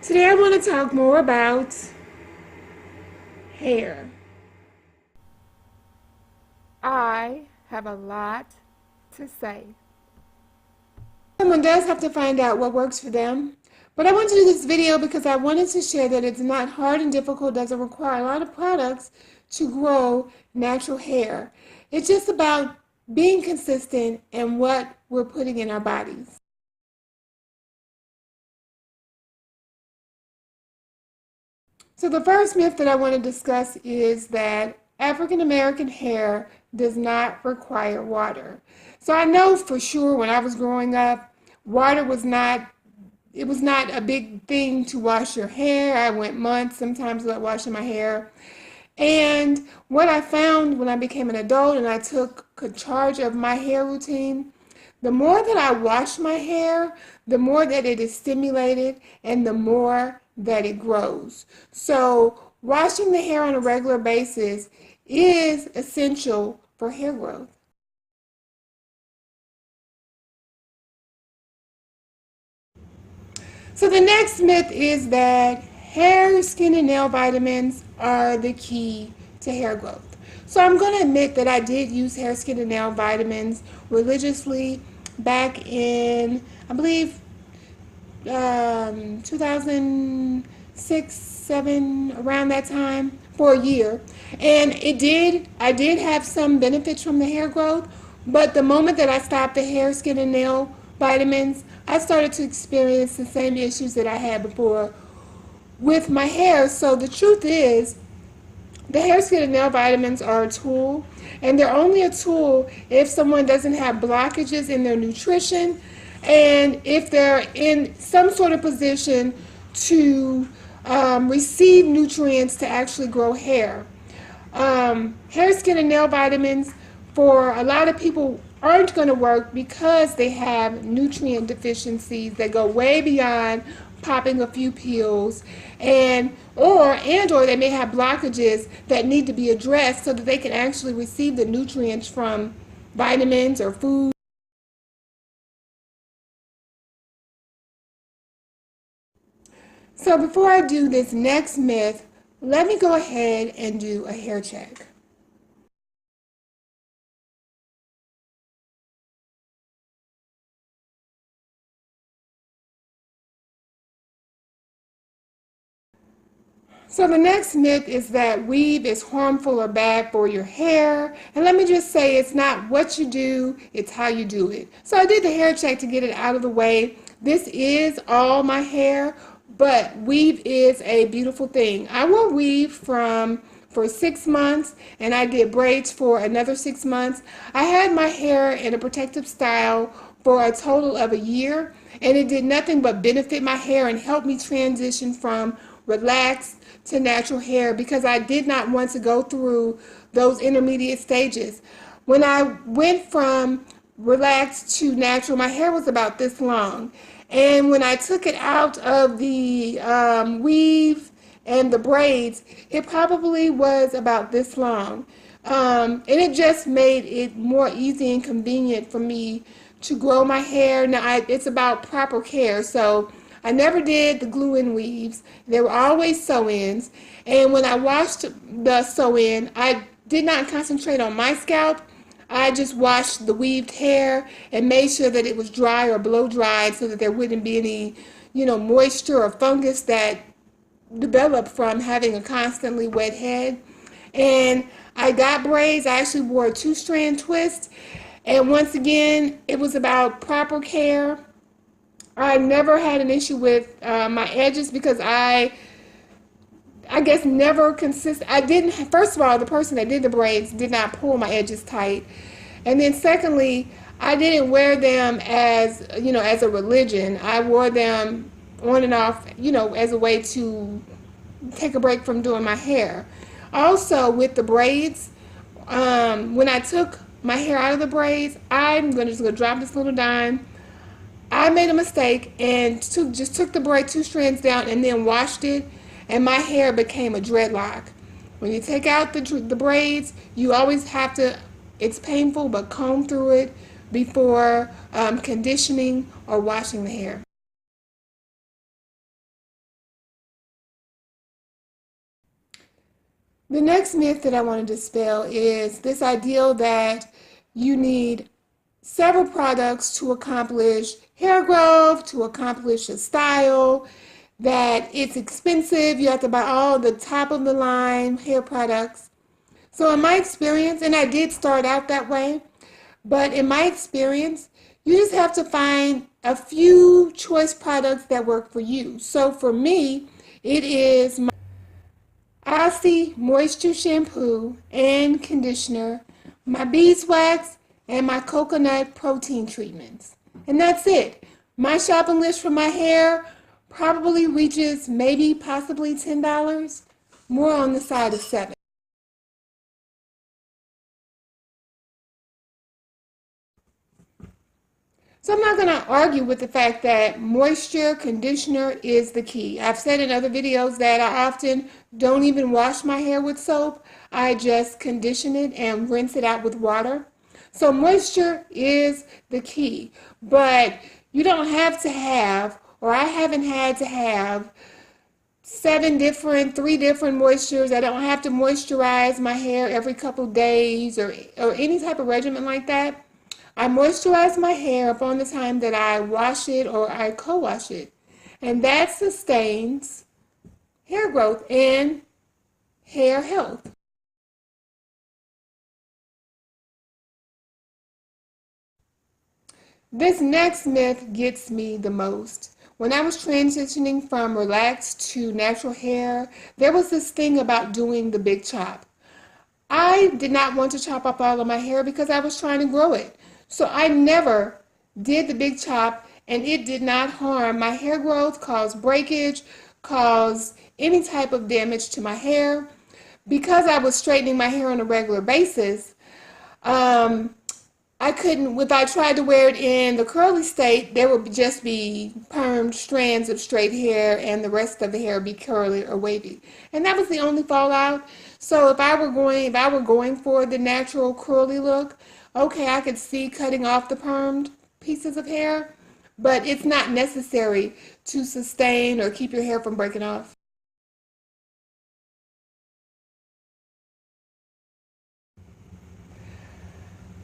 Today I want to talk more about hair. I have a lot to say. Someone does have to find out what works for them. But I want to do this video because I wanted to share that it's not hard and difficult, doesn't require a lot of products to grow natural hair. It's just about being consistent and what we're putting in our bodies. So the first myth that I want to discuss is that African American hair does not require water. So I know for sure when I was growing up, water was not it was not a big thing to wash your hair. I went months sometimes without washing my hair. And what I found when I became an adult and I took charge of my hair routine, the more that I wash my hair, the more that it is stimulated and the more that it grows. So, washing the hair on a regular basis is essential for hair growth. So, the next myth is that hair, skin, and nail vitamins are the key to hair growth. So, I'm going to admit that I did use hair, skin, and nail vitamins religiously back in, I believe, 2006, 7, around that time for a year. And I did have some benefits from the hair growth, but the moment that I stopped the hair, skin, and nail vitamins, I started to experience the same issues that I had before with my hair. So the truth is, the hair, skin, and nail vitamins are a tool, and they're only a tool if someone doesn't have blockages in their nutrition and if they're in some sort of position to receive nutrients to actually grow hair. Hair, skin, and nail vitamins for a lot of people aren't going to work because they have nutrient deficiencies that go way beyond popping a few pills, or they may have blockages that need to be addressed so that they can actually receive the nutrients from vitamins or food. So before I do this next myth, let me go ahead and do a hair check. So the next myth is that weave is harmful or bad for your hair. And let me just say, it's not what you do, it's how you do it. So I did the hair check to get it out of the way. This is all my hair, but weave is a beautiful thing. I wore weave for 6 months, and I did braids for another 6 months. I had my hair in a protective style for a total of a year, and it did nothing but benefit my hair and help me transition from relaxed to natural hair because I did not want to go through those intermediate stages. When I went from relaxed to natural, my hair was about this long. And when I took it out of the weave and the braids, it probably was about this long. And it just made it more easy and convenient for me to grow my hair. Now, it's about proper care. So I never did the glue-in weaves. They were always sew-ins. And when I washed the sew-in, I did not concentrate on my scalp. I just washed the weaved hair and made sure that it was dry or blow dried so that there wouldn't be any, moisture or fungus that developed from having a constantly wet head. And I got braids. I actually wore a two-strand twist. And once again, it was about proper care. I never had an issue with my edges because I guess never I didn't, first of all, the person that did the braids did not pull my edges tight. And then secondly, I didn't wear them as a religion. I wore them on and off, as a way to take a break from doing my hair. Also, with the braids, when I took my hair out of the braids, I'm just going to drop this little dime. I made a mistake and just took the braid two strands down and then washed it, and my hair became a dreadlock. When you take out the braids, you always have to, it's painful, but comb through it before conditioning or washing the hair. The next myth that I want to dispel is this ideal that you need several products to accomplish hair growth, to accomplish a style, that it's expensive. You have to buy all the top of the line hair products. So, in my experience, and I did start out that way, but in my experience, you just have to find a few choice products that work for you. So, for me, it is my Aussie Moisture Shampoo and Conditioner, my beeswax, and my coconut protein treatments. And that's it. My shopping list for my hair probably reaches maybe possibly $10, more on the side of 7. So I'm not going to argue with the fact that moisture conditioner is the key. I've said in other videos that I often don't even wash my hair with soap. I just condition it and rinse it out with water. So moisture is the key. But you don't have to have, or I haven't had to have, 3 different moistures. I don't have to moisturize my hair every couple days or any type of regimen like that. I moisturize my hair upon the time that I wash it or I co-wash it. And that sustains hair growth and hair health. This next myth gets me the most. When I was transitioning from relaxed to natural hair, there was this thing about doing the big chop. I did not want to chop off all of my hair because I was trying to grow it. So I never did the big chop, and it did not harm my hair growth, cause breakage, cause any type of damage to my hair. Because I was straightening my hair on a regular basis, um, I couldn't, if I tried to wear it in the curly state, there would just be permed strands of straight hair and the rest of the hair be curly or wavy. And that was the only fallout. So if I were going for the natural curly look, okay, I could see cutting off the permed pieces of hair, but it's not necessary to sustain or keep your hair from breaking off.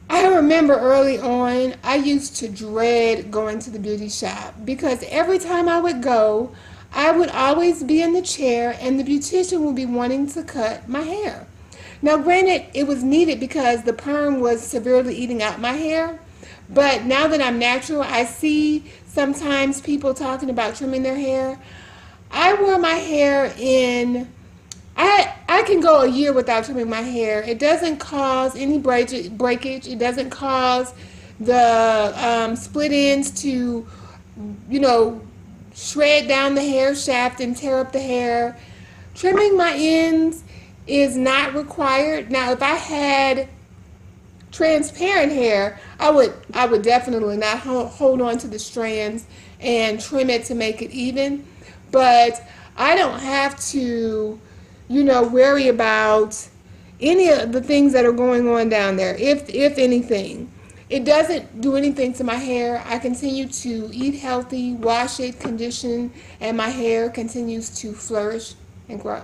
I remember early on, I used to dread going to the beauty shop because every time I would go, I would always be in the chair and the beautician would be wanting to cut my hair. Now, granted, it was needed because the perm was severely eating out my hair, but now that I'm natural, I see sometimes people talking about trimming their hair. I wear my hair in I can go a year without trimming my hair. It doesn't cause any breakage. It doesn't cause the split ends to, you know, shred down the hair shaft and tear up the hair. Trimming my ends is not required. Now, if I had transparent hair, I would definitely not hold on to the strands and trim it to make it even. But I don't have to, worry about any of the things that are going on down there. If anything, it doesn't do anything to my hair. I continue to eat healthy, wash it, condition, and my hair continues to flourish and grow.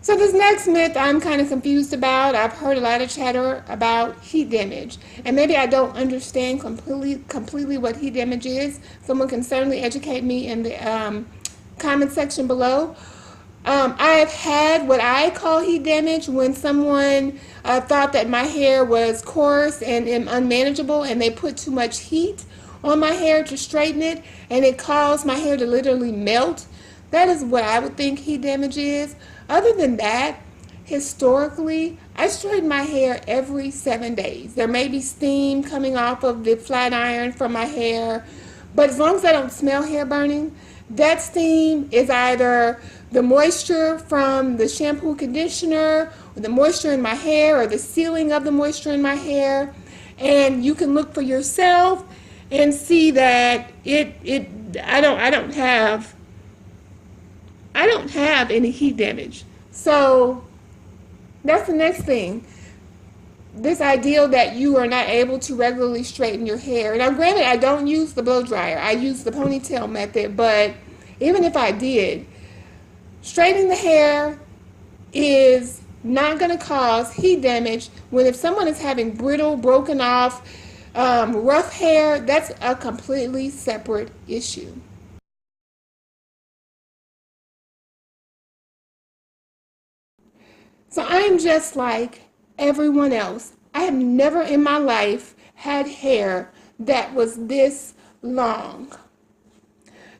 So this next myth I'm kind of confused about. I've heard a lot of chatter about heat damage, and maybe I don't understand completely what heat damage is. Someone can certainly educate me in the comment section below. I have had what I call heat damage when someone thought that my hair was coarse and unmanageable, and they put too much heat on my hair to straighten it, and it caused my hair to literally melt. That is what I would think heat damage is. Other than that, historically, I straighten my hair every 7 days. There may be steam coming off of the flat iron from my hair, but as long as I don't smell hair burning, that steam is either the moisture from the shampoo conditioner, or the moisture in my hair, or the sealing of the moisture in my hair. And you can look for yourself and see that I don't have any heat damage. So that's the next thing. this ideal that you are not able to regularly straighten your hair. Now, granted, I don't use the blow dryer. I use the ponytail method, but even if I did, straightening the hair is not going to cause heat damage when if someone is having brittle, broken off, rough hair, that's a completely separate issue. So I am just like everyone else. I have never in my life had hair that was this long.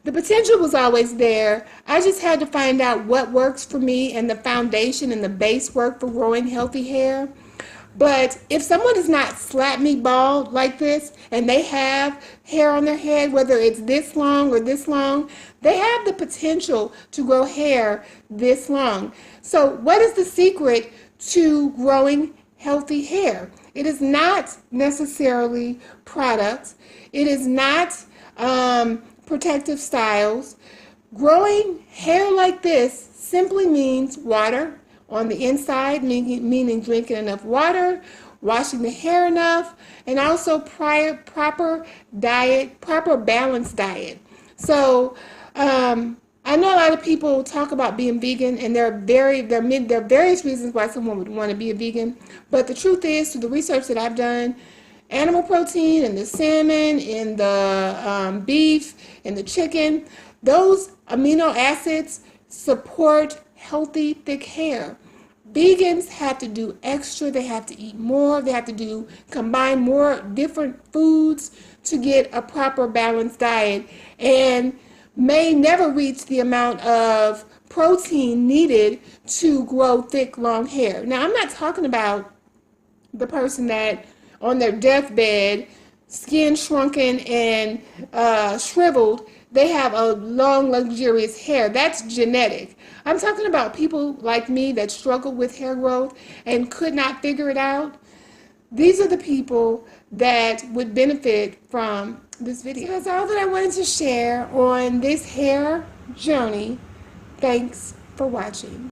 The potential was always there. I just had to find out what works for me and the foundation and the base work for growing healthy hair. But if someone is not slap me bald like this and they have hair on their head, whether it's this long or this long, they have the potential to grow hair this long. So what is the secret to growing healthy hair? It is not necessarily products. It is not protective styles. Growing hair like this simply means water on the inside, meaning drinking enough water, washing the hair enough, and also proper diet, proper balanced diet. So I know a lot of people talk about being vegan, and there are various reasons why someone would want to be a vegan. But the truth is, through the research that I've done, animal protein and the salmon and the beef and the chicken, those amino acids support healthy, thick hair. Vegans have to do extra. They have to eat more. They have to combine more different foods to get a proper balanced diet, and may never reach the amount of protein needed to grow thick, long hair. Now, I'm not talking about the person that on their deathbed, skin shrunken and shriveled, they have a long, luxurious hair. That's genetic. I'm talking about people like me that struggle with hair growth and could not figure it out. These are the people that would benefit from this video. That's all that I wanted to share on this hair journey. Thanks for watching.